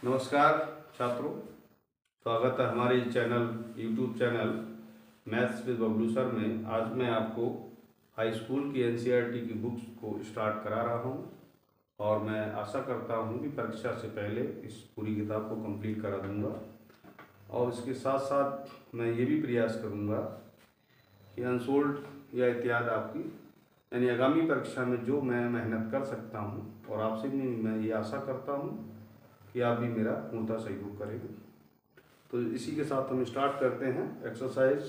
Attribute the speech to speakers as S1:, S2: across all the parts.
S1: नमस्कार छात्रों, स्वागत है हमारे channel YouTube channel maths with Bablu sir में। आज मैं आपको हाई स्कूल की एनसीईआरटी की बुक्स को स्टार्ट करा रहा हूं और मैं आशा करता हूं कि परीक्षा से पहले इस पूरी किताब को कंप्लीट करा दूंगा। और इसके साथ साथ मैं ये भी प्रयास करूंगा कि अनसोल्ड या इत्यादि आपकी यानी आगामी परीक्षा में जो मैं मेहनत कर सकता हूं और आपसे भी मैं ये आशा करता हूं कि आप भी मेरा पूर्णतः सहयोग करेंगे। तो इसी के साथ हम स्टार्ट करते हैं एक्सरसाइज।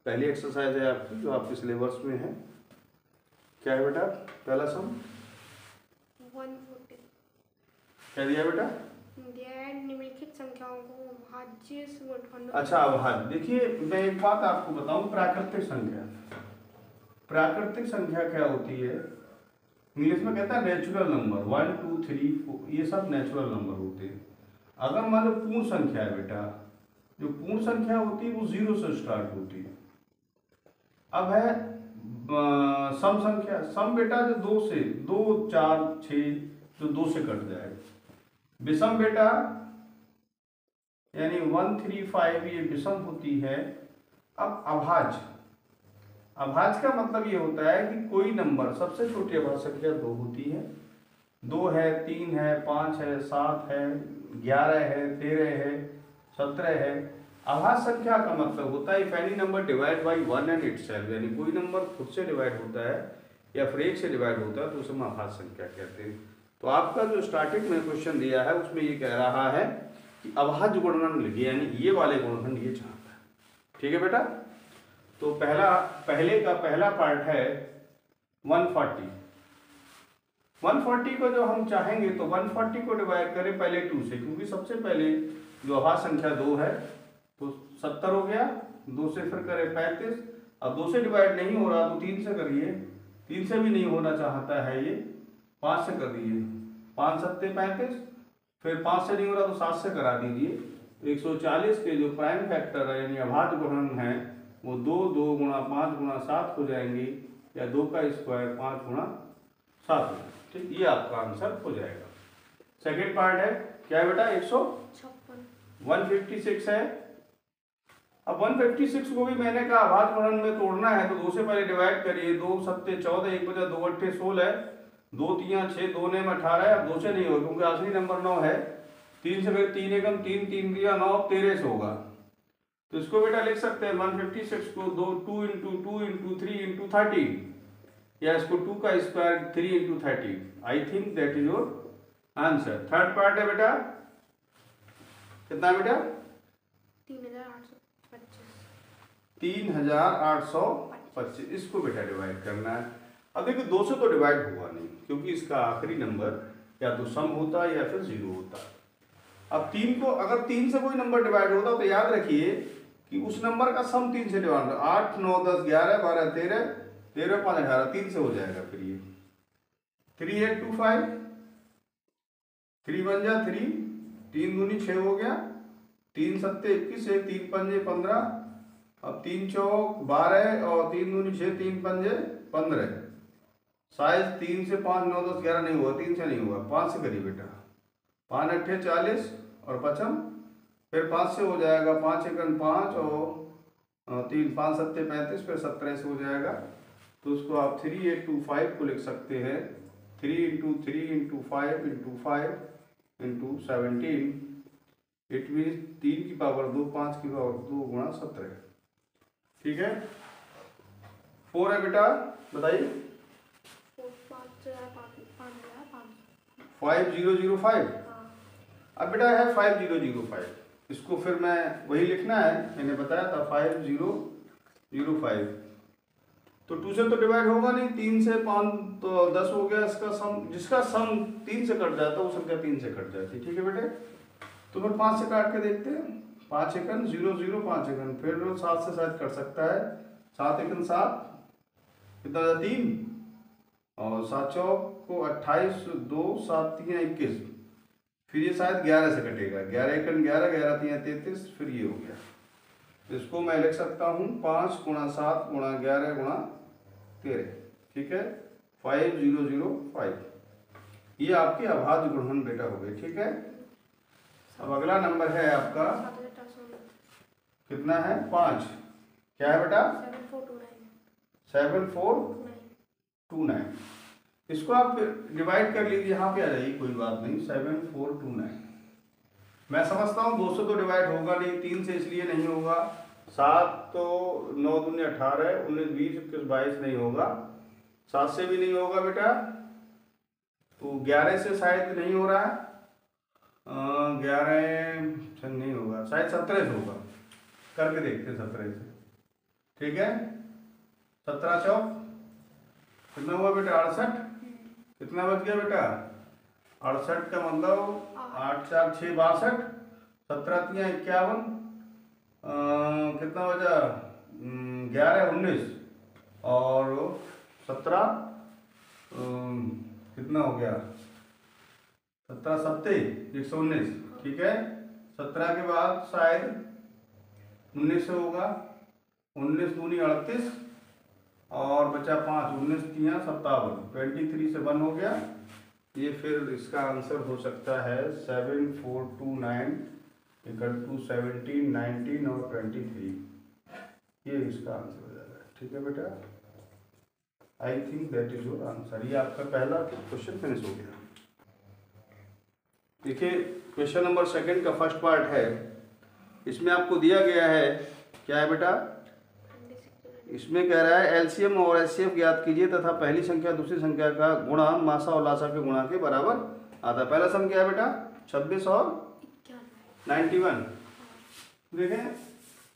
S1: पहली एक्सरसाइज है आपकी जो आपके सिलेबस में है। क्या है बेटा? पहला सम
S2: 140
S1: क्या दिया बेटा?
S2: निम्नलिखित संख्याओं को भाज्य से गुणनखंड।
S1: अच्छा, अभाज्य। देखिए, मैं एक बात आपको बताऊं, प्राकृतिक संख्या क्या होती है? इंग्लिश में कहता है नेचुरल नंबर। 1 2 3 4 ये सब नेचुरल नंबर होते हैं। अगर मान लो पूर्ण संख्या है बेटा, जो पूर्ण संख्या होती है वो 0 से स्टार्ट होती है। अब है सम संख्या। सम बेटा जो 2 4 6 जो 2 से कट जाएगा। विषम बेटा यानी 1 3 5 ये विषम होती है। अब अभाज्य का मतलब ये होता है कि कोई नंबर, सबसे छोटी अभाज्य संख्या 2 होती है। 2 है, 3 है, 5 है, 7 है, 11 है, 13 है, 17 है। अभाज्य संख्या का मतलब होता है if any number divide by 1 and itself, यानी कोई नंबर खुद से डिवाइड होता है या फिर 1 से डिवाइड होता है तो उसे हम अभाज्य संख्या कहते हैं। तो आपका जो स्टार्टिंग में क्वेश्चन दिया है उसमें ये कह रहा है कि अभाज्य गुणनखंड लिखिए, यानी ये वाले गुणनखंड ये चाहता है। ठीक है बेटा? तो पहला पार्ट है 140। 140 को जो हम चाहेंगे तो 140 को डिवाइड करें पहले 2 से, क्योंकि सबसे पहले जो अभाज्य संख्या 2 है तो 70 हो गया। 2 से फिर करें 35। अब 2 से डिवाइड नहीं हो रहा तो 3 से करिए। 3 से भी नहीं होना चाहता है ये, 5 से कर दीजिए। 5 7 35। फिर 5 से नहीं हो रहा तो 7 से करा दीजिए। 140 के जो प्राइम फैक्टर है यानी अभाज्य गुणन है वो 2 2 गुणा 5 गुणा 7 हो जाएंगे, या 2 का स्क्वायर 5 गुणा 7 हो जाएगा। ठीक, ये आपका आंसर हो जाएगा। सेकेंड पार्ट है क्या है बेटा? 156 है। अब 156 को भी मैंने कहा अभाज्य गुणन में तोड़ना है तो 2 से पहले डिवाइड करिए। 2 7 14, 1 बचा 2 8 16, 2 3 6, 2 9 18। अब 2 से नहीं होगा क्योंकि आखिरी नंबर 9 है। 3 से फिर 3 एकम 3 3 दिया 9, 13 से होगा। तो इसको बेटा लिख सकते हैं 156 को 2 इंटू 2 इंटू 3 इंटू 13, या इसको 2 का square 3 into 13। I think that is your answer. Third part है बेटा, कितना बेटा? 3825। इसको बेटा डिवाइड करना है। अब देखिए 2 से तो डिवाइड होगा नहीं क्योंकि इसका आखिरी नंबर या तो सम होता है या फिर 0 होता है। अब 3 को, अगर 3 से कोई नंबर डिवाइड होता तो याद रखिए कि उस नंबर का सम 3 से डिवाइड होगा। 8 9 10 11 12 13, 13 5 18, 3 से हो जाएगा। फिर ये 3 8 2 5, 3 बन जा 3, 3 दूनी 6 हो गया, 3 सत्ते 21, 3 पंजे 15, अब 3 चौक 12 और 3 दूनी 6, 3 पंजे 15। साइज 3 से 5 9 10 11 नहीं हुआ, 3 से नहीं हुआ, 5 से करिए बेटा। 5 8 40 और 55, फिर 5 से हो जाएगा। 5 एकन 5 और 3 5 7 35, फिर 17 से हो जाएगा। तो उसको आप 3825 को लिख सकते हैं। 3 into 3 into 5 into 5 into 17, it means 3 की पावर 2 5 की पावर 2 गुणा 17। ठीक है? 4 है बेटा, बताइए। 5005। अब बेटा है 5005, इसको फिर मैं वही लिखना है, मैंने बताया था 5005। तो 2 से तो डिवाइड होगा नहीं, 3 से 5 तो 10 हो गया। इसका सम, जिसका सम 3 से कट जाता है वो संख्या 3 से कट जाती है। ठीक है बेटे? तो फिर 5 से काट के देखते हैं। 5 एकन 0 0, 5 एकन, फिर 7 से शायद कट सकता है। 7 एकन 7, कितना 3, और 7 चौक को 28, 2 7 3 21, फिर ये शायद 11 से कटेगा। 11 एकन 11, 11 3 33, फिर ये हो गया। इसको मैं लिख सकता हूँ 5 गुणा 7 गुणा 11 गुणा 13। ठीक है? 5005। ये आपके अभाज्य गुणन बेटा हो गए। ठीक है? अब अगला नंबर है आपका
S2: 7,819
S1: कितना है 5। क्या है बेटा
S2: 7429
S1: 7429। इसको आप डिवाइड कर लीजिए, यहाँ पे आ जाइए, कोई बात नहीं। 7429 मैं समझता हूँ 200 तो डिवाइड होगा नहीं, 3 से इसलिए नहीं होगा। 7 तो 9 दूनी 18, 19 20 21 22 नहीं होगा। 7 से भी नहीं होगा बेटा, तो 11 से शायद नहीं हो रहा है। 11 से नहीं होगा, शायद 17 से होगा। करके देखते 17 से, ठीक है। 17 चौक कितना हुआ बेटा 68। कितना बच गया बेटा 68 का मतलब 8 4 6 62, 17 3 51, कितना बचा 11 19 और 17 कितना हो गया 17 70 119, ठीक है। 17 के बाद शायद 19 से होगा, 19 दूनी 38 और बचा 5, 19 3 57, 23 से 1 हो गया। ये फिर इसका आंसर हो सकता है 7429 इक्वल टू 17 19 और 23। ये इसका आंसर हो जाएगा, ठीक है बेटा। I think that is your answer. ये आपका पहला क्वेश्चन फिनिश हो गया। देखिए क्वेश्चन नंबर 2 का फर्स्ट पार्ट है। इसमें आपको दिया गया है, क्या है बेटा, इसमें कह रहा है एलसीएम और एचसीएफ ज्ञात कीजिए तथा पहली संख्या दूसरी संख्या का गुणा मासा और लासा के गुणा के बराबर आता है। पहला सम क्या है बेटा 26 और 91। देखें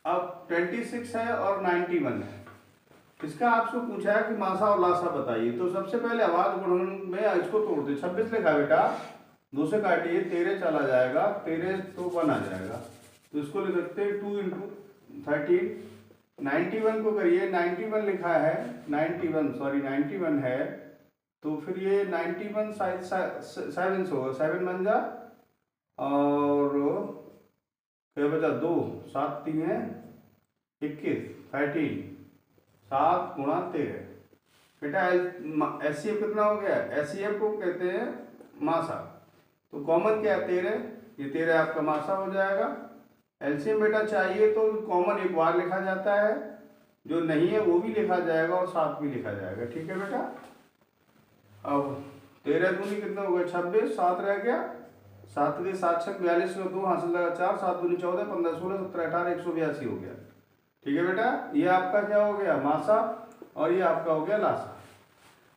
S1: अब 26 है और 91 है। इसका आपसे पूछा है कि मासा और लासा बताइए, तो सबसे पहले आवाज गुणन में इसको तोड़ दे। 26 लिखा बेटा, 2 से काटिए 13 चला जाएगा, 13 तो 1 आ जाएगा, तो इसको लिख सकते हैं 2 × 13। 91 को करिए, 91 लिखा है 91 है, तो फिर ये 91 शायद 7 से होगा, 7 बन जा और क्या बचा 2 7 3 है 21 13 7 × 13 बेटा। एचसीएफ कितना हो गया, एचसीएफ को कहते हैं मासा, तो कॉमन क्या है 13, ये 13 आपका मासा हो जाएगा। एलसीएम बेटा चाहिए तो कॉमन एक बार लिखा जाता है, जो नहीं है वो भी लिखा जाएगा और 7 भी लिखा जाएगा, ठीक है बेटा। अब 13 दूनी कितना हो गया 26, 7 रह गया, 7 के 7 6 42 में 2 हासिल लगा 4, 7 दूनी 14 15 16 17 18 182 हो गया, ठीक है बेटा। ये आपका क्या हो गया मासा और ये आपका हो गया लासा।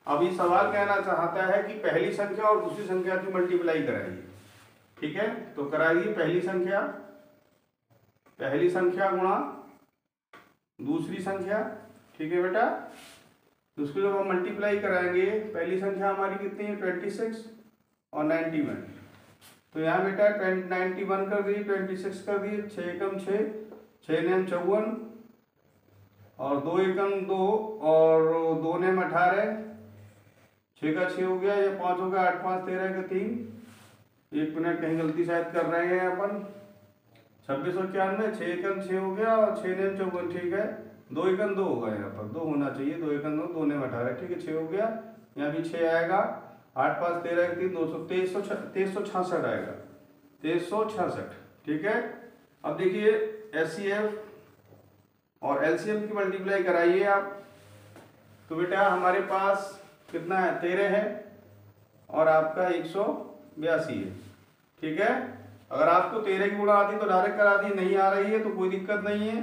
S1: अब ये सवाल कहना चाहता है कि पहली संख्या और दूसरी संख्या की मल्टीप्लाई कराइए, ठीक है। तो कराइए पहली संख्या गुणा दूसरी संख्या, ठीक है बेटा। तो उसको जब हम मल्टीप्लाई कराएंगे, पहली संख्या हमारी कितनी है 26 और 91, तो यहाँ बेटा 91 कर दिए 26 कर दिए, 6 एकम 6 6 नेम 54 और 2 एकम 2 और 2 नेम 18, 6 का 6 हो गया, ये 5 हो गया, 8 5 13 का 3, 1 मिनट कहीं गलती शायद कर रहे हैं अपन, 26 और 91, 6 एकम 6 हो गया और 6 नेम 54, ठीक है। 2 एकम 2 होगा, यहाँ पर 2 होना चाहिए, 2 एकम 2 2 नेम 18, ठीक है 6 हो गया, यहाँ भी 6 आएगा, 8 5 13 3 2366 आएगा, 2366, ठीक है। अब देखिए एचसीएफ और एलसीएम की मल्टीप्लाई कराइए आप, तो बेटा हमारे पास कितना है 13 है और आपका 182 है, ठीक है। अगर आपको 13 की गुणा आती तो डायरेक्ट करा दी, नहीं आ रही है तो कोई दिक्कत नहीं है,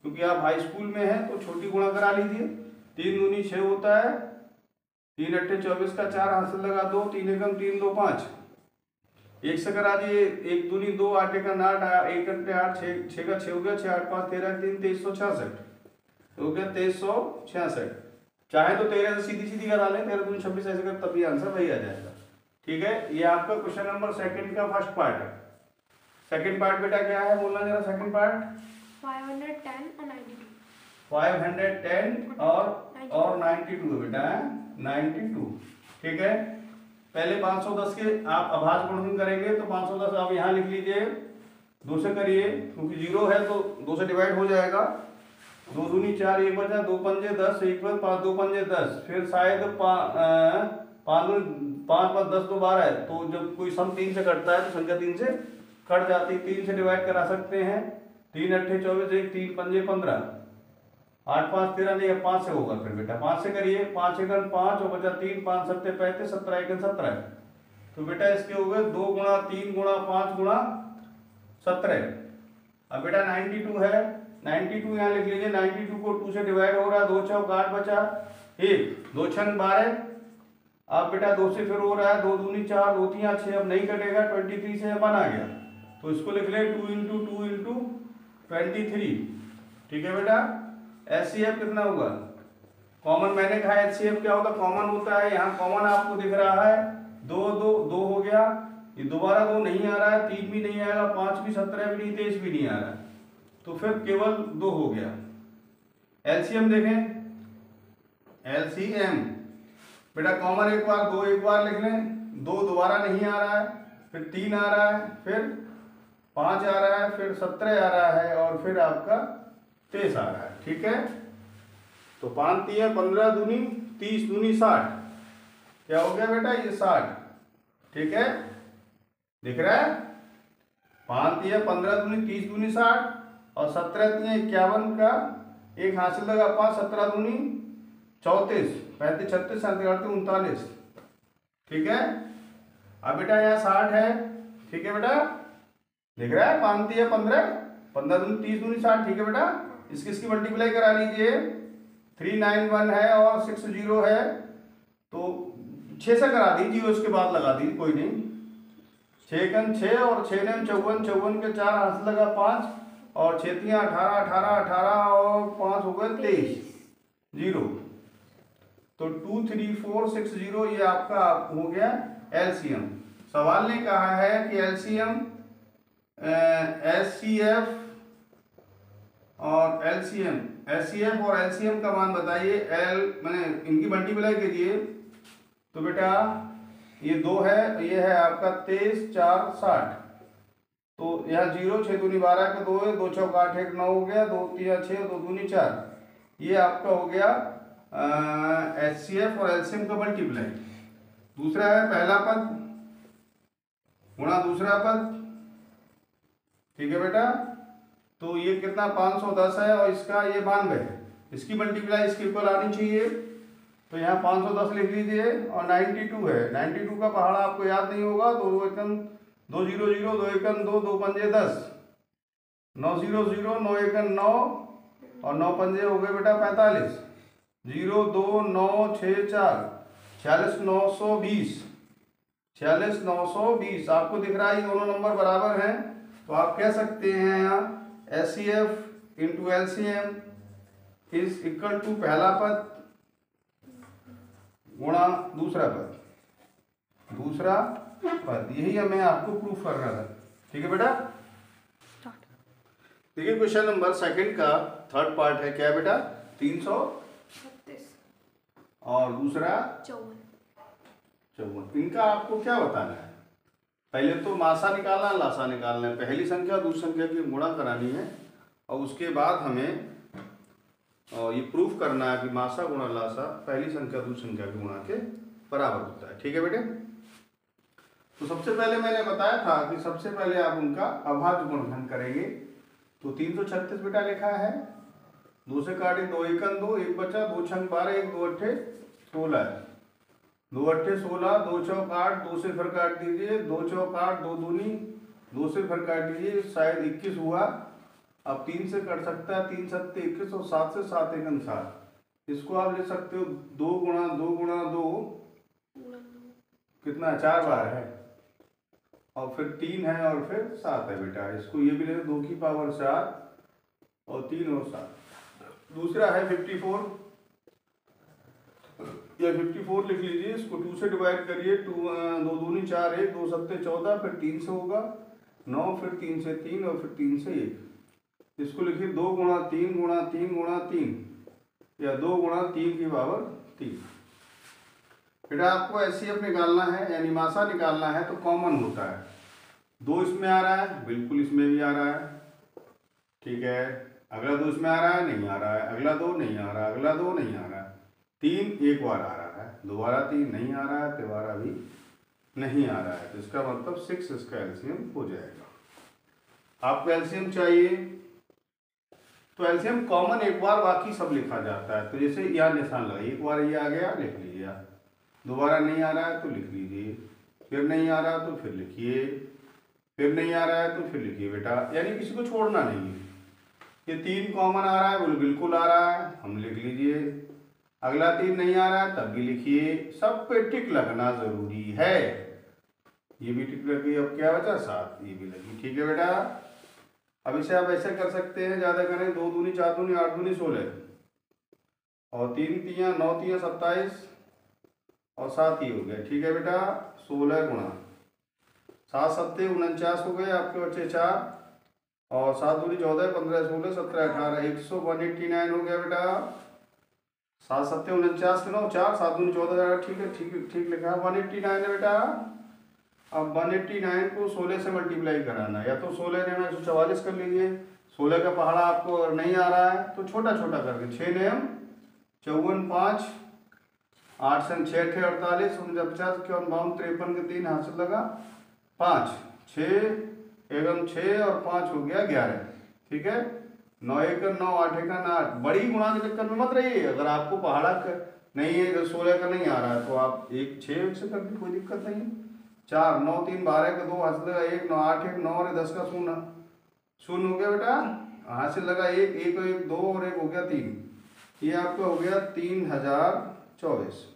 S1: क्योंकि आप हाई स्कूल में हैं तो छोटी गुणा करा लीजिए। 3 दूनी 6 होता है, 3 अट्ठे 24 का 4 हासिल लगा 2, 3 एकम 3 2 5, 1 से करा दिए, 1 दूनी 2 8 एकम 8 1 अट्ठे 8 6 का 6 हो गया, 6 8 5 13 3 2366 हो गया 2366। चाहे तो 13 से सीधी सीधी करा लें, 13 दूनी 26 ऐसे कर तभी आंसर वही आ जाएगा, ठीक है। ये आपका क्वेश्चन नंबर 2 का फर्स्ट पार्ट है। सेकंड पार्ट बेटा क्या है बोलना जरा, सेकंड पार्ट
S2: 510 और 92
S1: 510 और 92 है बेटा, 92, ठीक है। पहले 510 के आप अभाज्य गुणन करेंगे तो 510 आप यहाँ लिख लीजिए, 2 से करिए क्योंकि 0 है तो 2 से डिवाइड हो जाएगा, 2 दूनी 4 1 बचा, 2 पंजे 10 1 पर 5 2 पंजे 10, फिर शायद 5 5 10 तो 12 है, तो जब कोई सम 3 से कटता है तो संख्या 3 से कट जाती, 3 से डिवाइड करा सकते हैं। 3 अट्ठे 24, 1 3 पंजे 15, 8 5 13 नहीं, 5 से होगा फिर बेटा, 5 से करिए। 5 एकन 5 और बचा 3, 5 सत्ते 35, 17 एकन 17। तो बेटा इसके हो गए 2 गुणा 3 गुणा 5 गुणा 17। अब बेटा 92 है, 92 यहाँ लिख लीजिए। 92 को 2 से डिवाइड हो रहा है, 2 चौक 8 बचा 1, 2 छंग 12। अब बेटा 2 से फिर हो रहा है, 2 दूनी 4, 2 3 6, अब नहीं कटेगा, 23 से 1 आ गया, तो इसको लिख ले 2 × 2 × 23। ठीक है बेटा। HCF कितना होगा, कॉमन मैंने कहा HCF क्या होता है, कॉमन होता है। यहाँ कॉमन आपको दिख रहा है 2 2 2 हो गया, ये दोबारा 2 नहीं आ रहा है, 3 भी नहीं आएगा, 5 भी, 17 भी नहीं, 23 भी नहीं आ रहा है, तो फिर केवल 2 हो गया। LCM देखें, LCM बेटा कॉमन एक बार 2 एक बार लिख लें, 2 दोबारा नहीं आ रहा है, फिर 3 आ रहा है, फिर 5 आ रहा है, फिर 17 आ रहा है, और फिर आपका 23 आ रहा है। ठीक है, तो 5 3 15 दूनी 30 दूनी 60, क्या हो गया बेटा, ये 60। ठीक है, दिख रहा है, 5 3 15 दूनी 30 दूनी 60, और 17 3 51 का एक हासिल लगा 5, 17 दूनी 34, 35 36 37 39। ठीक है, अब बेटा यहाँ 60 है। ठीक है बेटा, दिख रहा है, 5 3 15 15 दूनी 30 दूनी 60। ठीक है बेटा, इसकी मल्टीप्लाई करा लीजिए, 391 है और 60 है, तो 6 से करा दी, जीरो उसके बाद लगा दी, कोई नहीं। 6 कन 6 और 6 ने 54, 54 के 4 हाथ लगा 5, और 6 3 18 18 18 और 5 हो गए 23, 0। तो 2 3 4 6 0 ये आपका हो गया LCM। सवाल ने कहा है कि LCM HCF और HCF और LCM का मान बताइए। मैंने इनकी मल्टीप्लाई कीजिए, तो बेटा ये 2 है, ये है आपका 23 4 60, तो यहाँ 0 6 दूनी 12 का 2 है, 2 चौक 8 1 9 हो गया, 2 3 6 2 दूनी 4, ये आपका हो गया HCF और LCM का मल्टीप्लाई। दूसरा है पहला पद गुणा दूसरा पद। ठीक है बेटा, तो ये कितना 510 है, और इसका ये 92 है, इसकी मल्टीप्लाई इसके ऊपर आनी चाहिए, तो यहाँ 510 लिख लीजिए। और 92 है, 92 का पहाड़ा आपको याद नहीं होगा, तो 2 एकम 2 0 0 2 एकम 2 2 पंजे 10, 9 0 0 9 एकम 9 और 9 पंजे हो गए बेटा 45, 0 2 9 6 4 46 920, 46 920। आपको दिख रहा है ये दोनों नंबर बराबर हैं, तो आप कह सकते हैं यहाँ HCF into LCM is equal to पहला पद गुणा दूसरा पद। यही हमें आपको प्रूफ करना था। ठीक है बेटा, देखिए क्वेश्चन नंबर सेकंड का थर्ड पार्ट है, क्या है बेटा, 336 और दूसरा 54। इनका आपको क्या बताना है, पहले तो मासा निकालना लासा निकालना है, पहली संख्या दूसरी संख्या की गुणा करानी है, और उसके बाद हमें ये प्रूफ करना है कि मासा गुणा लासा पहली संख्या दूसरी संख्या के गुणा के बराबर होता है। ठीक है बेटे, तो सबसे पहले मैंने बताया था कि सबसे पहले आप उनका अभाज्य गुणनखंड करेंगे। तो 336 बेटा लिखा है, 2 से काटे 2 एकम 2, 1 बचा, 2 छंग 12, 1 2 अट्ठे 16, 2 अट्ठे 16, 2 चौक 8, 2 से फिर काट दीजिए, 2 चौक 8, 2 दूनी 2 से फिर काट दीजिए, शायद 21 हुआ। अब 3 से कट सकता है, 3 सत्ते 21 और 7 से 7 एकम 7। इसको आप ले सकते हो 2 गुणा 2 गुणा 2 कितना 4 बार है, और फिर 3 है और फिर 7 है बेटा। इसको ये भी ले 2 की पावर 4 और 3 और 7। दूसरा है 54, या 54 लिख लीजिए, इसको 2 से डिवाइड करिए, 2 दूनी 4 1, 2 सत्ते 14, फिर 3 से होगा 9, फिर 3 से 3 और फिर 3 से 1। इसको लिखिए 2 गुणा 3 गुणा 3 गुणा 3, या 2 गुणा 3 की पावर 3। बेटा आपको HCF निकालना है यानी मासा निकालना है, तो कॉमन होता है। 2 इसमें आ रहा है, बिल्कुल इसमें भी आ रहा है। ठीक है, अगला 2 इसमें आ रहा है, नहीं आ रहा है, अगला 2 नहीं आ रहा है, अगला 2 नहीं आ रहा है, 3 एक बार आ रहा है, दोबारा 3 नहीं आ रहा है, तिबारा भी नहीं आ रहा है, तो इसका मतलब 6 इसका LCM हो जाएगा। आपको एलसीएम चाहिए तो एलसीएम कॉमन एक बार बाकी सब लिखा जाता है। तो जैसे यहाँ निशान लगाइए, एक बार ये आ गया लिख लीजिए, दोबारा नहीं आ रहा है तो लिख लीजिए, फिर नहीं आ रहा तो फिर लिखिए, फिर नहीं आ रहा है तो फिर लिखिए बेटा, यानी किसी को छोड़ना नहीं है। ये 3 कॉमन आ रहा है, बिल्कुल आ रहा है, हम लिख लीजिए। अगला 3 नहीं आ रहा है तब भी लिखिए। सब पे टिक लगना जरूरी है। ये भी टिक लगी, अब क्या बचा 7, ये भी लगी। ठीक है बेटा, अब इसे आप ऐसे कर सकते हैं, ज़्यादा करें, 2 दूनी 4 दूनी 8 दूनी 16 और 3 तियाँ 9 तियाँ 27 और 7 ही हो गया। ठीक है बेटा, 16 गुणा 7 सत्ते 49 हो गए आपके बच्चे 4 और 7 दूनी 14 15 16 17 18 189 हो गया बेटा। 7 सत्ते 49 के 9 4 7 दूनी 14, ठीक है, ठीक लिखा, 189 है बेटा। अब 189 को 16 से मल्टीप्लाई कराना, या तो 16 ने 144 कर लीजिए, 16 का पहाड़ा आपको नहीं आ रहा है तो छोटा छोटा करके 6 ने 54 5 8 से 6 थे 48 49 के 52 53 के 3 हाथ से लगा 5 6 एकम 6 और 5 हो गया 11। ठीक है, 9 1 9 8 1 8। बड़ी गुणा के चक्कर में मत रहिए, अगर आपको पहाड़ा नहीं है तो 16 का नहीं आ रहा है तो आप 1 6 से कर दी, कोई दिक्कत नहीं। 4 9 3 12 का 2 हाथ से लगा 1 9 8 1 9 और 10 का 0 0 हो गया बेटा, हाथ से लगा 1 1 1 2 और 1 हो गया 3। ये आपका हो गया 3024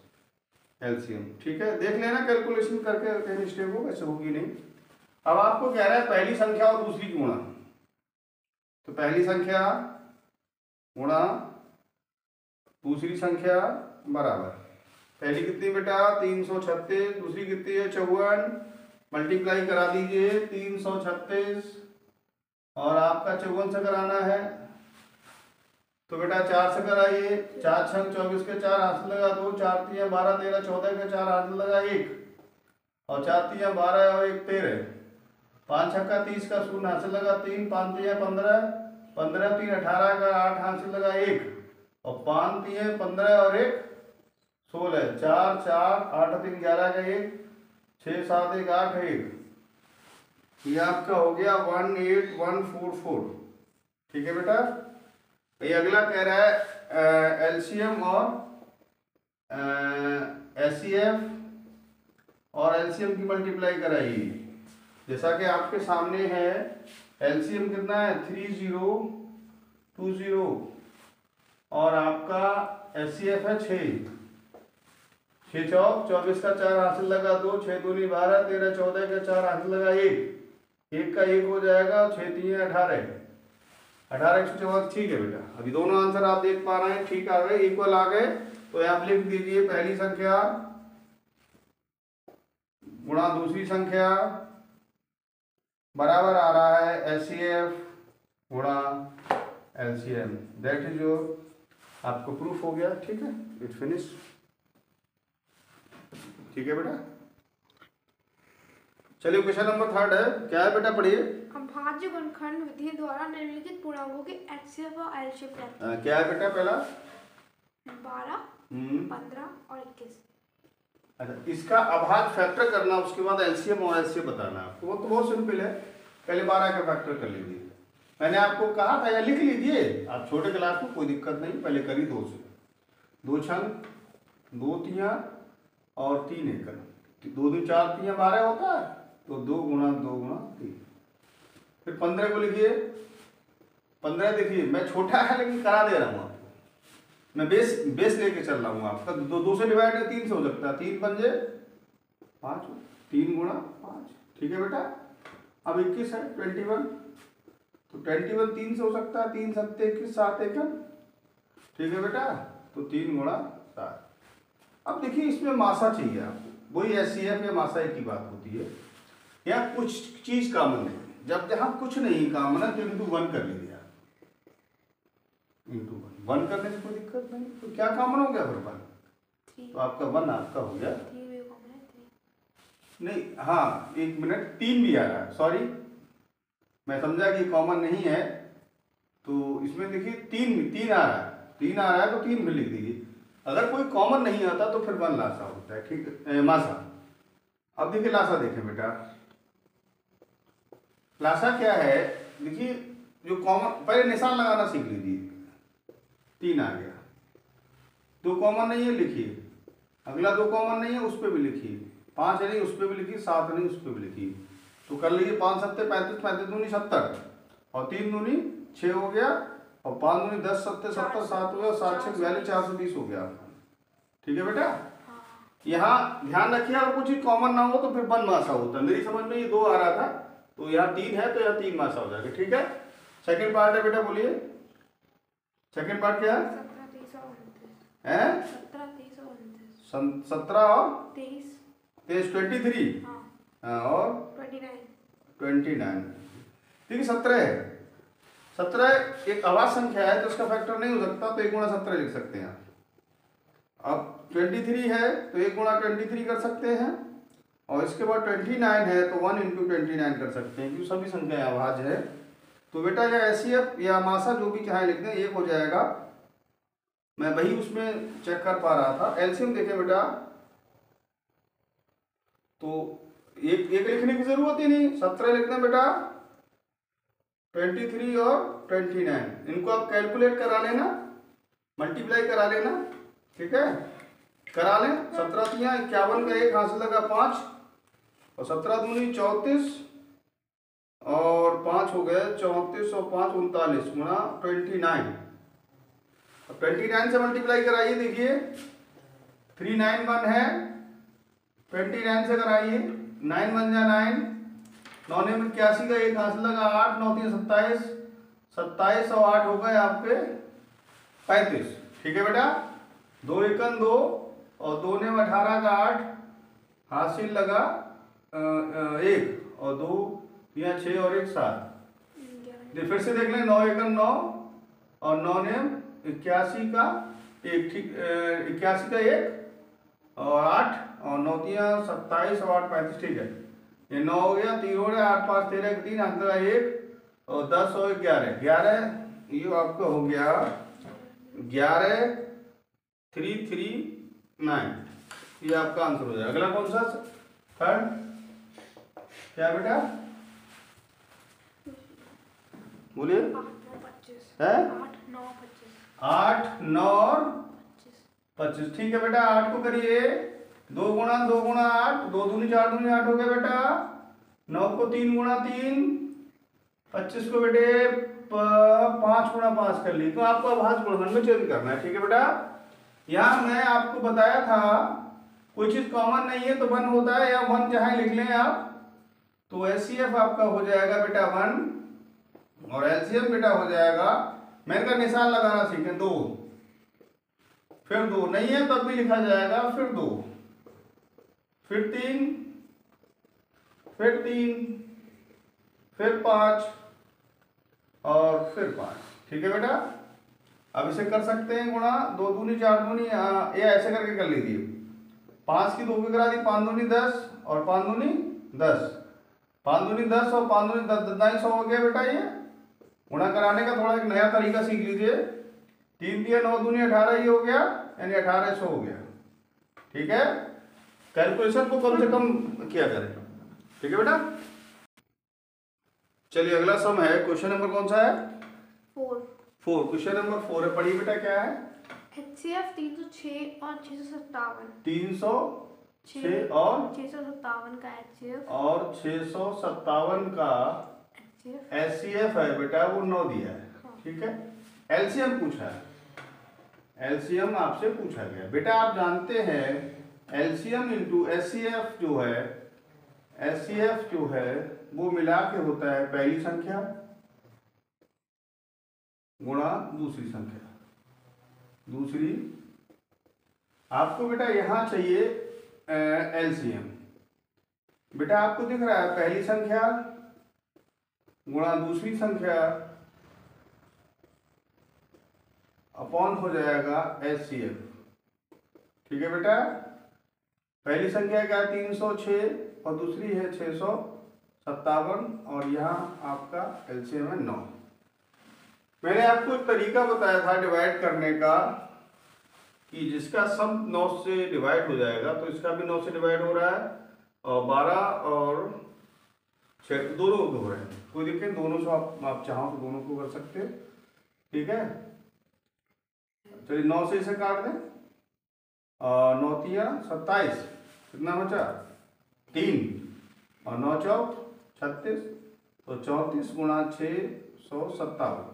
S1: एलसीएम। ठीक है, देख लेना कैलकुलेशन करके, कहीं मिस्टेक हो वैसे होगी नहीं। अब आपको कह रहा है पहली संख्या और दूसरी की गुणा, तो पहली संख्या गुणा दूसरी संख्या बराबर। पहली कितनी बेटा 336, दूसरी कितनी है 54, मल्टीप्लाई करा दीजिए 336 और आपका 54 से कराना है तो बेटा 4 से कराइए, 4 छंग 24 के 4 हाथ से लगा 2, 4 तियाँ 12 13 14 के 4 हाथ से लगा 1 और 4 तियाँ 12 और 1 13, 5 छक्का 30 का 0 हाथ से लगा 3, 5 तियाँ 15 15 3 18 का 8 हाथ से लगा 1 और 5 तियाँ 15 और 1 16, 4 4 8 3 11 का 1 6 7 1 8 1, ये आपका हो गया 18144। ठीक है बेटा, ये अगला कह रहा है एलसीएम और एचसीएफ और एलसीएम की मल्टीप्लाई कराइए। जैसा कि आपके सामने है, एलसीएम कितना है 3020 और आपका एचसीएफ है 6 6 चौक 24 का 4 हाथ से लगा 2, 6 दूनी 12 13 14 का 4 हाथ से लगा 1 का 1 हो जाएगा, 6 3 18 18 144। ठीक है बेटा, अभी दोनों आंसर आप देख पा रहे हैं, ठीक आ गए, इक्वल आ गए, तो आप लिख दीजिए पहली संख्या गुणा दूसरी संख्या बराबर आ रहा है एचसीएफ गुणा एलसीएम। दैट इज योर, आपको प्रूफ हो गया। ठीक है, इट फिनिश। ठीक है बेटा, चलिए क्वेश्चन नंबर 3 है, क्या है बेटा पढ़िए।
S2: अभाज्य गुणनखंड विधि द्वारा निम्नलिखित पूर्णांकों के एचसीएफ और एलसीएम प्राप्त।
S1: क्या है बेटा पहला
S2: 12 15 और 21।
S1: अच्छा, इसका अभाज्य फैक्टर करना, उसके बाद एलसीएम और एचसीएफ बताना आपको, वो तो बहुत सिंपल है। पहले 12 का फैक्टर कर लीजिए, मैंने आपको कहा था, या लिख लीजिए आप, छोटे क्लास में कोई दिक्कत नहीं, पहले करी 2 से 2 छंग 2 तियाँ और 3 एकड़, 2 2 4 तियाँ 12 होता है, तो 2 गुणा 3। फिर 15 को लिखिए, 15 देखिए मैं छोटा है लेकिन करा दे रहा हूँ आपको, मैं बेस लेके चल रहा हूँ आपका। 2 से डिवाइड है 3 से हो सकता है, 3 पंजे 5, 3 गुणा 5। ठीक है बेटा, अब 21 है 21, तो 21 3 से हो सकता है, 3 सत्ते 21 7 एकड़। ठीक है बेटा, तो 3 गुणा 7। अब देखिए इसमें मासा चाहिए आपको, वही एचसीएफ या मासा एक की बात होती है, यहाँ कुछ चीज कॉमन है। जब जहां कुछ नहीं कॉमन है तो इंटू 1 कर लीजिए आप, इंटू 1 करने से कोई दिक्कत नहीं। तो क्या कॉमन हो गया फिर 1, तो आपका 1 आपका हो गया। नहीं हाँ, 1 मिनट, 3 भी आ रहा है, सॉरी मैं समझा कि कॉमन नहीं है, तो इसमें देखिए 3 आ रहा है, 3 आ रहा है तो 3 भी लिख दीजिए। अगर कोई कॉमन नहीं आता तो फिर 1 लासा होता है। ठीक है, मासा। अब देखिए लासा देखें बेटा, लासा क्या है, देखिए जो कॉमन, पहले निशान लगाना सीख लीजिए। 3 आ गया, 2 कॉमन नहीं है लिखिए, अगला 2 कॉमन नहीं है उस पर भी लिखिए, 5 है नहीं उस पर भी लिखिए, 7 नहीं उस पर भी लिखिए। तो कर लीजिए 5 7 35, 35 दूनी 70 और 3 दूनी 6 हो गया और 5 दूनी 10 7 70 7 हो गया, 7 6 42 420 हो गया। ठीक है बेटा, यहाँ ध्यान रखिए और कुछ कॉमन ना हो तो फिर 1 मासा होता है। मेरी समझ में ये 2 आ रहा था तो यहाँ 3 है तो यहाँ 3 मासा हो जाएगा। ठीक है, सेकंड पार्ट है बेटा, बोलिए सेकंड पार्ट क्या है? 17 और 23 23 और 29। ठीक है, 17 है। 17 एक आवाज संख्या है तो उसका फैक्टर नहीं हो सकता, तो 1 गुणा 17 लिख सकते हैं। अब 23 है तो 1 गुणा 23 कर सकते हैं और इसके बाद 29 है तो 1 इंटू 29 कर सकते हैं, क्योंकि सभी संख्याएं आवाज है। तो बेटा या एचसीएफ या मासा जो भी चाहे लिख दें, 1 हो जाएगा। मैं वही उसमें चेक कर पा रहा था। एलसीएम देखें बेटा, तो एक लिखने की जरूरत ही नहीं, 17 लिख दें बेटा, 23 और 29 इनको आप कैलकुलेट करा लेना, मल्टीप्लाई करा लेना। ठीक है, करा लें। 17 3 51 का 1 हासिल लगा 5 और 17 दूनी 34 और 5 हो गए 34 और 5 39 गुणा 29। अब 29 से मल्टीप्लाई कराइए, देखिए 391 है, 29 से कराइए, 9 बन जा 9, 9 में 81 का 1 हासिल लगा 8 9 3 27, 27 और 8 हो गए आपके 35। ठीक है बेटा, 2 एकन 2 और 2 ने 18 का 8 हासिल लगा 1 और 2 या 6 और 1 7। फिर से देख लें, 9 एकन 9 और 9 ने 81 का 1, ठीक 81 का 1 और 8 और 9 3 27 और 8 35। ठीक है, ये 9 हो गया, 3 हो गया, 8 5 13 3 हाथ लगा 1 और 10 और 11, ये आपका हो गया 11 3 3 9। ये आपका आंसर हो जाएगा। अगला कौन सा? थर्ड क्या बेटा, बोलिए। 8 9 और 25। ठीक है बेटा, 8 को करिए, 2 गुणा 2 गुणा 8, 2 दूनी 4 दूनी 8 हो गया बेटा। 9 को 3 गुणा 3, 25 को बेटे 5 गुणा 5 कर ली। तो आपको आभास गुणनखंड में चेंज करना है। ठीक है बेटा, यहाँ मैं आपको बताया था कोई चीज कॉमन नहीं है तो 1 होता है, या 1 चाहे लिख लें आप, तो एचसीएफ आपका हो जाएगा बेटा 1 और एलसीएम बेटा हो जाएगा, मैंने का निशान लगाना सीखें, 2 फिर 2 नहीं है तब भी लिखा जाएगा, फिर 2 फिर 3 फिर 3 फिर 5 और फिर 5। ठीक है बेटा, अब इसे कर सकते हैं गुणा, 2 दूनी 4 दूनी, ये ऐसे करके कर लीजिए। 5 की 2 की करा दी, 5 दूनी 10 और 5 दूनी 10, 5 दूनी 10 और 5 दूनी 10, 100 हो गया बेटा। ये गुणा कराने का थोड़ा एक नया तरीका सीख लीजिए। 3 दिया 9 दूनी 18 ही हो गया, यानी 1800 हो गया। ठीक है, कैलकुलेशन को कम से कम किया करें। ठीक है बेटा, चलिए अगला सम है। क्वेश्चन नंबर कौन सा है? 4। क्वेश्चन नंबर 4 है, पढ़िए बेटा क्या है?
S2: HCF 306 और 657।
S1: 306 और
S2: 657 का HCF
S1: और 657 का HCF है बेटा, वो 9 दिया है।
S2: हाँ।
S1: ठीक है, एलसीएम पूछा है, एलसीएम आपसे पूछा गया बेटा। आप जानते हैं एलसीएम इंटू एचसीएफ जो है, एचसीएफ जो है वो मिला के होता है पहली संख्या गुणा दूसरी संख्या। दूसरी आपको बेटा यहां चाहिए एलसीएम। बेटा आपको दिख रहा है पहली संख्या गुणा दूसरी संख्या अपॉन हो जाएगा एचसीएफ। ठीक है बेटा, पहली संख्या क्या है? 306 और दूसरी है 657 और यहाँ आपका एलसीएम है 9। मैंने आपको एक तरीका बताया था डिवाइड करने का कि जिसका सम 9 से डिवाइड हो जाएगा तो इसका भी 9 से डिवाइड हो रहा है, और 12 और दोनों दो है, कोई दिक्कत, दोनों से आप चाहो तो दोनों को कर सकते हो, ठीक है। चलिए 9 से इसे काट दें, 9 तिया 27, कितना बचा 3, और 9 चौक 36, तो 34 गुणा 657।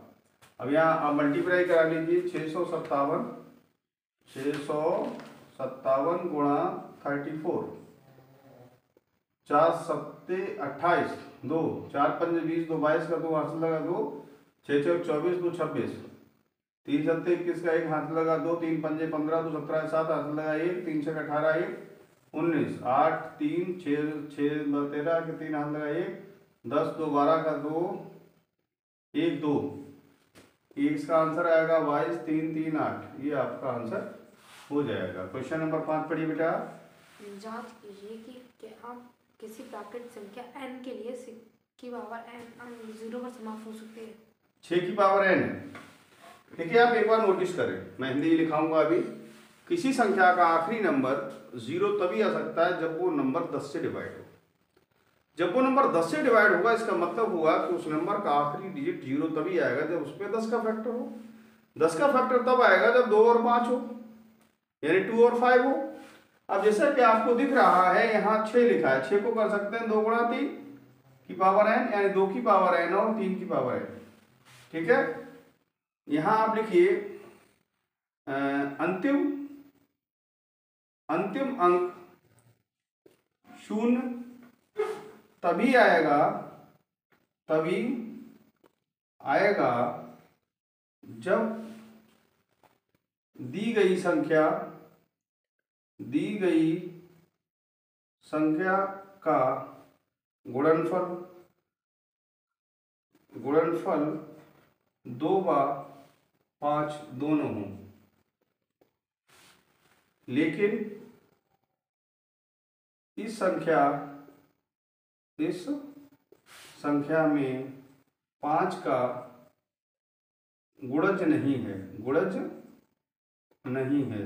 S1: अब यहाँ आप मल्टीप्लाई करा लीजिए, 657 गुणा 34, 4 सत्ते 28, 2 4 पंजे 20, 2 22 का 2 हाथ लगा 2, 6 चौक 24, 2 26, 3 सत्ते 21 का 1 हाथ लगा 2, 3 पंजे 15, 2 17 7 हाथ लगा 1, 3 छः 18 1 19, 8 3 6 6 13 के 3 हाथ लगा 1, 10 2 12 का 2 1 2, इसका आंसर आएगा 22 3 3 8, ये आपका आंसर हो जाएगा। क्वेश्चन नंबर 5 पढ़िए बेटा।
S2: जांच कीजिए कि क्या आप किसी प्राकृत संख्या n के लिए 6 की पावर n 0 पर समाप्त हो सकते हैं।
S1: 6 की पावर n, देखिए आप एक बार नोटिस करें, मैं हिंदी लिखाऊंगा अभी। किसी संख्या का आखिरी नंबर 0 तभी आ सकता है जब वो नंबर 10 से डिवाइड हो। जब वो नंबर 10 से डिवाइड होगा, इसका मतलब हुआ कि उस नंबर का आखिरी डिजिट 0 तभी आएगा जब उस पर 10 का फैक्टर हो। 10 का फैक्टर तब आएगा जब 2 और 5 हो, यानी 2 और 5 हो। अब जैसा कि आपको दिख रहा है यहाँ 6 लिखा है, 6 को कर सकते हैं 2 गुणा 3 की पावर n, यानी 2 की पावर n और 3 की पावर n, ठीक है। यहाँ आप लिखिए अंतिम अंक 0 तभी आएगा जब दी गई संख्या का गुणनफल 2 व 5 दोनों हों, लेकिन इस संख्या में 5 का गुणज नहीं है,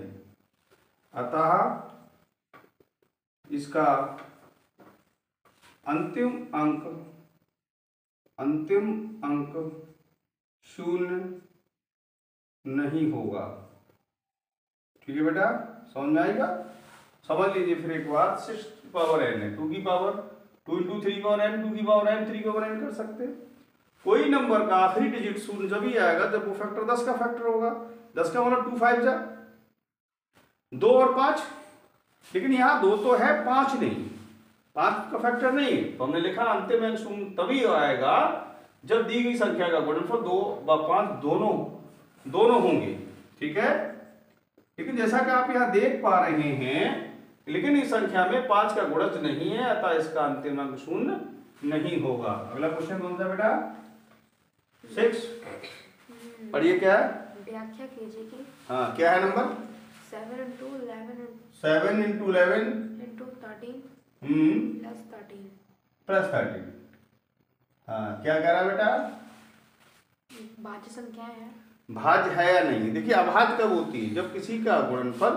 S1: अतः इसका अंतिम अंक 0 नहीं होगा। ठीक है बेटा, समझ में आएगा। समझ लीजिए फिर एक बार, 6 की पावर n है, 2 की पावर 2 × 3 की पावर n, 2 की पावर n 3 की पावर n कर सकते हैं। कोई नंबर का आखिरी डिजिट 0 जब ही आएगा जब वो फैक्टर 10 का फैक्टर होगा। 10 का मतलब 2 5 जा 2 और 5, लेकिन यहाँ 2 तो है 5 नहीं, 5 का फैक्टर नहीं, तो हमने लिखा अंतिम अंक 0 तभी आएगा जब दी गई संख्या का गुणनफल 2 व 5 दोनों होंगे, ठीक है। लेकिन जैसा कि आप यहाँ देख पा रहे हैं, लेकिन इस संख्या में 5 का गुणज नहीं है, अतः इसका अंतिम अंक 0 नहीं होगा। अगला क्वेश्चन कौन सा बेटा? 6 पढ़िए, क्या है?
S2: व्याख्या कीजिए कि
S1: हाँ, क्या है नंबर?
S2: 7 × 11
S1: 7 × 11
S2: × 13
S1: प्लस 13। हाँ, क्या कह रहा है बेटा?
S2: भाज्य संख्या है,
S1: भाज्य है या नहीं। देखिए, अभाज्य कब होती है? जब किसी का गुणनफल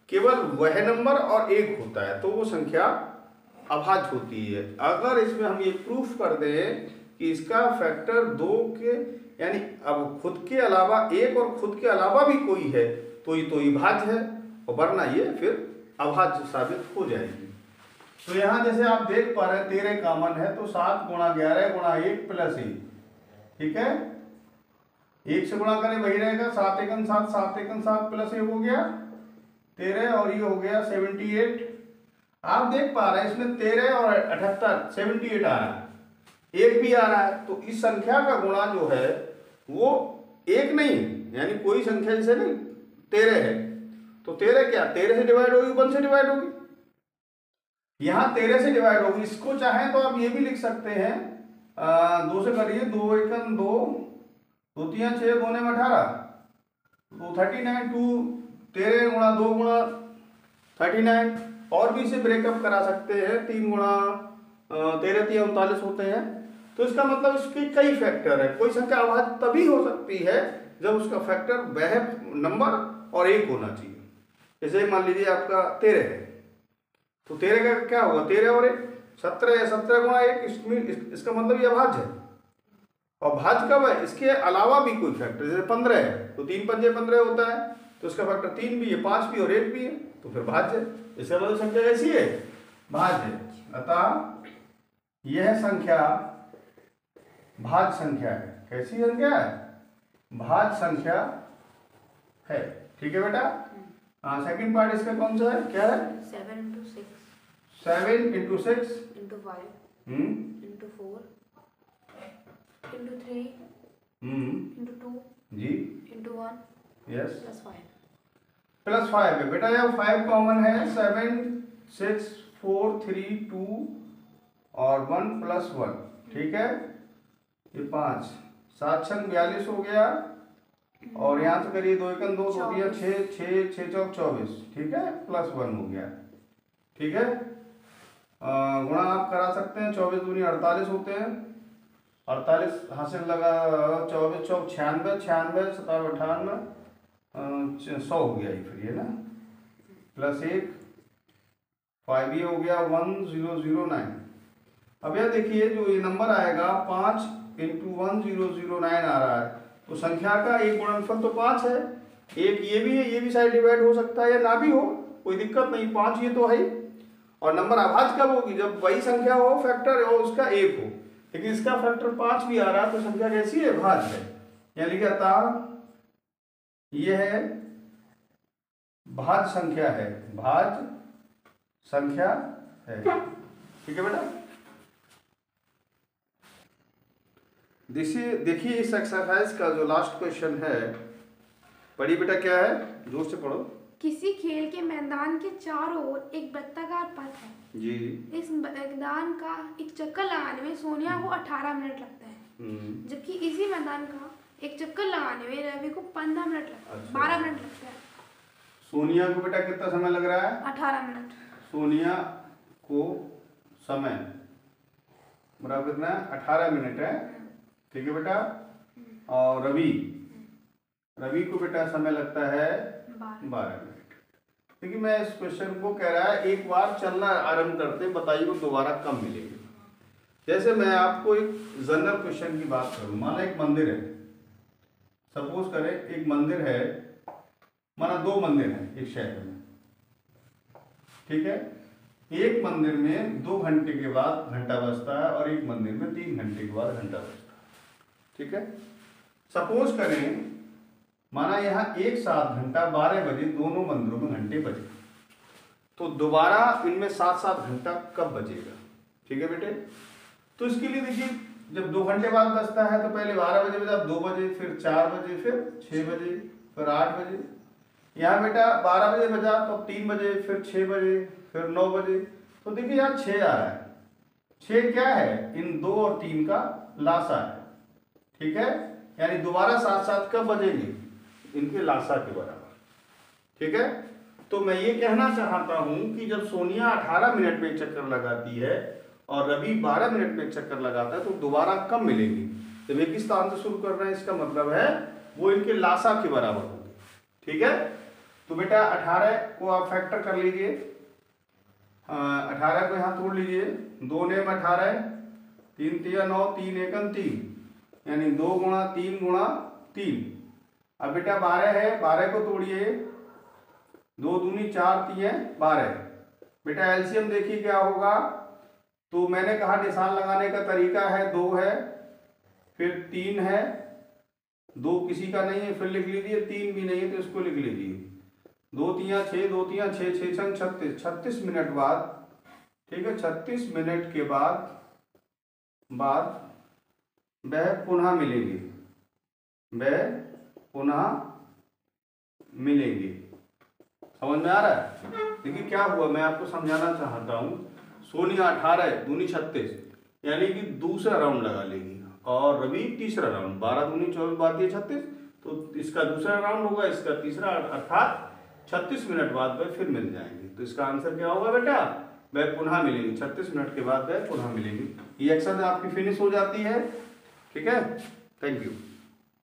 S1: केवल वह नंबर और 1 होता है तो वो संख्या अभाज्य होती है। अगर इसमें हम ये प्रूफ कर दें कि इसका फैक्टर 2 के, यानी अब खुद के अलावा 1 और खुद के अलावा भी कोई है तो ये भाज्य है, और वरना ये फिर अभाज्य साबित हो जाएगी। तो यहाँ जैसे आप देख पा रहे हैं 13 कॉमन है, तो 7 × 11 × 1 प्लस 1, ठीक है। 1 से गुणा करें वही रहेगा, 7 × 7 7 × 7 प्लस 1 हो गया 13, और ये हो गया 78। आप देख पा रहे हैं इसमें 13 और 78 78 आ रहा है, 1 भी आ रहा है। तो इस संख्या का गुणा जो है वो 1 नहीं, यानी कोई संख्या जैसे नहीं 13 है, तो 13 क्या 13 से डिवाइड होगी, 1 से डिवाइड होगी। यहाँ 13 से डिवाइड होगी। इसको चाहें तो आप ये भी लिख सकते हैं, 2 से करिए, 2 × 1 2, 2 × 3 6, 2 × 18, तो 39, 2 13 × 2 × 39। और भी इसे ब्रेकअप करा सकते हैं, 3 × 13 3 39 होते हैं। तो इसका मतलब इसके कई फैक्टर है। कोई संख्या अभाज्य तभी हो सकती है जब उसका फैक्टर वह नंबर और 1 होना चाहिए। जैसे मान लीजिए आपका 13 है, तो 13 का क्या होगा, 13 और 1, 17 है, 17 गुणा 1, इसका मतलब ये अभाज्य है। और भाज्य कब है? इसके अलावा भी कोई फैक्टर, जैसे 15 है तो 3 पंजे 15 होता है, तो इसका फैक्टर 3 भी है, 5 भी और 1 भी है, तो फिर भाज्य है। इसका मतलब संख्या कैसी है? भाज्य। अतः यह संख्या भाज्य संख्या है। कैसी संख्या है? भाज्य संख्या है। ठीक है बेटा। हाँ, सेकंड पार्ट इसका कौन सा है? क्या है?
S2: 7 into 6
S1: 7 into 6
S2: into 5 into 4 into 3 into 2
S1: जी
S2: into 1
S1: यस
S2: plus 5
S1: प्लस 5 है बेटा। यह 5 कॉमन है। 7 6 4 3 2 और 1 प्लस 1। ठीक है, ये 5 7 छंग 42 हो गया, और यहाँ से करिए 2 एकम 2 हो गया 6 6 6 चौक 24। ठीक है, प्लस 1 हो गया। ठीक है, गुणा आप करा सकते हैं। 24 दूनी 48 होते हैं, 48 हासिल लगा, 24 चौक 96, 96 17 98 100 हो गया ये, फिर ये ना प्लस 1 5 ये हो गया 1009। अब यह देखिए जो ये नंबर आएगा 5 × 1009 आ रहा है, तो संख्या का एक गुणनफल तो 5 है। एक ये भी है, ये भी शायद डिवाइड हो सकता है या ना भी हो, कोई दिक्कत नहीं, 5 ये तो है ही। और नंबर अभाज्य कब होगी? जब वही संख्या हो, फैक्टर हो उसका 1 हो, लेकिन इसका फैक्टर 5 भी आ रहा है, तो संख्या कैसी है? भाज्य है। यानी कि अतः यह है भाज्य संख्या है, भाज्य संख्या है। ठीक है बेटा। देखिए इस एक्सरसाइज का जो लास्ट क्वेश्चन है, पढ़िए बेटा, क्या है? जोर से पढ़ो।
S2: किसी खेल के मैदान के चारों ओर एक वृत्ताकार पथ है
S1: जी।
S2: इस मैदान का एक चक्कर लगाने में सोनिया को 18 मिनट लगते हैं, जबकि इसी मैदान का एक चक्कर लगाने में रवि को 15 मिनट लगते हैं। 12 मिनट लगते हैं।
S1: सोनिया को बेटा कितना समय लग रहा है?
S2: 18 मिनट।
S1: सोनिया को समय बराबर कितना है? 18 मिनट है। ठीक है बेटा। और रवि को बेटा समय लगता है 12 मिनट। देखिए मैं इस क्वेश्चन को कह रहा है एक बार चलना आरंभ करते हैं, बताइए वो दोबारा कब मिलेंगे। जैसे मैं आपको एक जनरल क्वेश्चन की बात करूं, माना एक मंदिर है, सपोज करें एक मंदिर है, माना 2 मंदिर हैं एक शहर में। ठीक है, एक मंदिर में 2 घंटे के बाद घंटा बजता है और एक मंदिर में 3 घंटे के बाद घंटा बजता है। ठीक है, सपोज करें माना यहाँ एक साथ घंटा 12 बजे दोनों मंदिरों में घंटे बजे, तो दोबारा इनमें 7-7 घंटा कब बजेगा? ठीक है बेटे। तो इसके लिए देखिए जब 2 घंटे बाद बजता है तो पहले 12 बजे बजा, 2 बजे, फिर 4 बजे, फिर 6 बजे, फिर 8 बजे। यहाँ बेटा 12 बजे बजा तो 3 बजे, फिर 6 बजे, फिर 9 बजे। तो देखिए यहाँ 6 आ रहा है। 6 क्या है? इन 2 और 3 का लासा है। ठीक है, यानी दोबारा 7-7 कब बजेंगे? इनके लासा के बराबर। ठीक है, तो मैं ये कहना चाहता हूं कि जब सोनिया 18 मिनट में एक चक्कर लगाती है और रवि 12 मिनट में एक चक्कर लगाता है, तो दोबारा कब मिलेंगे? जब एक ही स्थान से शुरू कर रहे हैं, इसका मतलब है वो इनके लासा के बराबर होंगे। ठीक है, तो बेटा 18 को आप फैक्टर कर लीजिए, 18 को यहाँ तोड़ लीजिए, 2 ने 18, 3 तिया 9, 3 एकम 3, यानी 2 गुणा 3 गुणा 3। अब बेटा 12 है, 12 को तोड़िए, 2 दूनी 4 तिये 12। बेटा एलसीएम देखिए क्या होगा। तो मैंने कहा निशान लगाने का तरीका है, 2 है, फिर 3 है, 2 किसी का नहीं है, फिर लिख लीजिए, 3 भी नहीं है तो इसको लिख लीजिए, 2 तिया 6, 2 तिया 6, 6 छंग 36, 36 मिनट बाद। ठीक है, 36 मिनट के बाद वह पुनः मिलेंगे, वह पुनः मिलेंगे। समझ में आ रहा है? देखिए क्या हुआ, मैं आपको समझाना चाहता हूं। सोनिया 18 दूनी 36, यानी कि दूसरा राउंड लगा लेगी, और रवि तीसरा राउंड, 12 दूनी 24 12 36, तो इसका दूसरा राउंड होगा, इसका तीसरा, अर्थात 36 मिनट बाद वह फिर मिल जाएंगे। तो इसका आंसर क्या होगा बेटा? वह पुनः मिलेंगे, 36 मिनट के बाद वह पुनः मिलेंगे। ये एक्सरसाइज आपकी फिनिश हो जाती है। ठीक है, थैंक यू।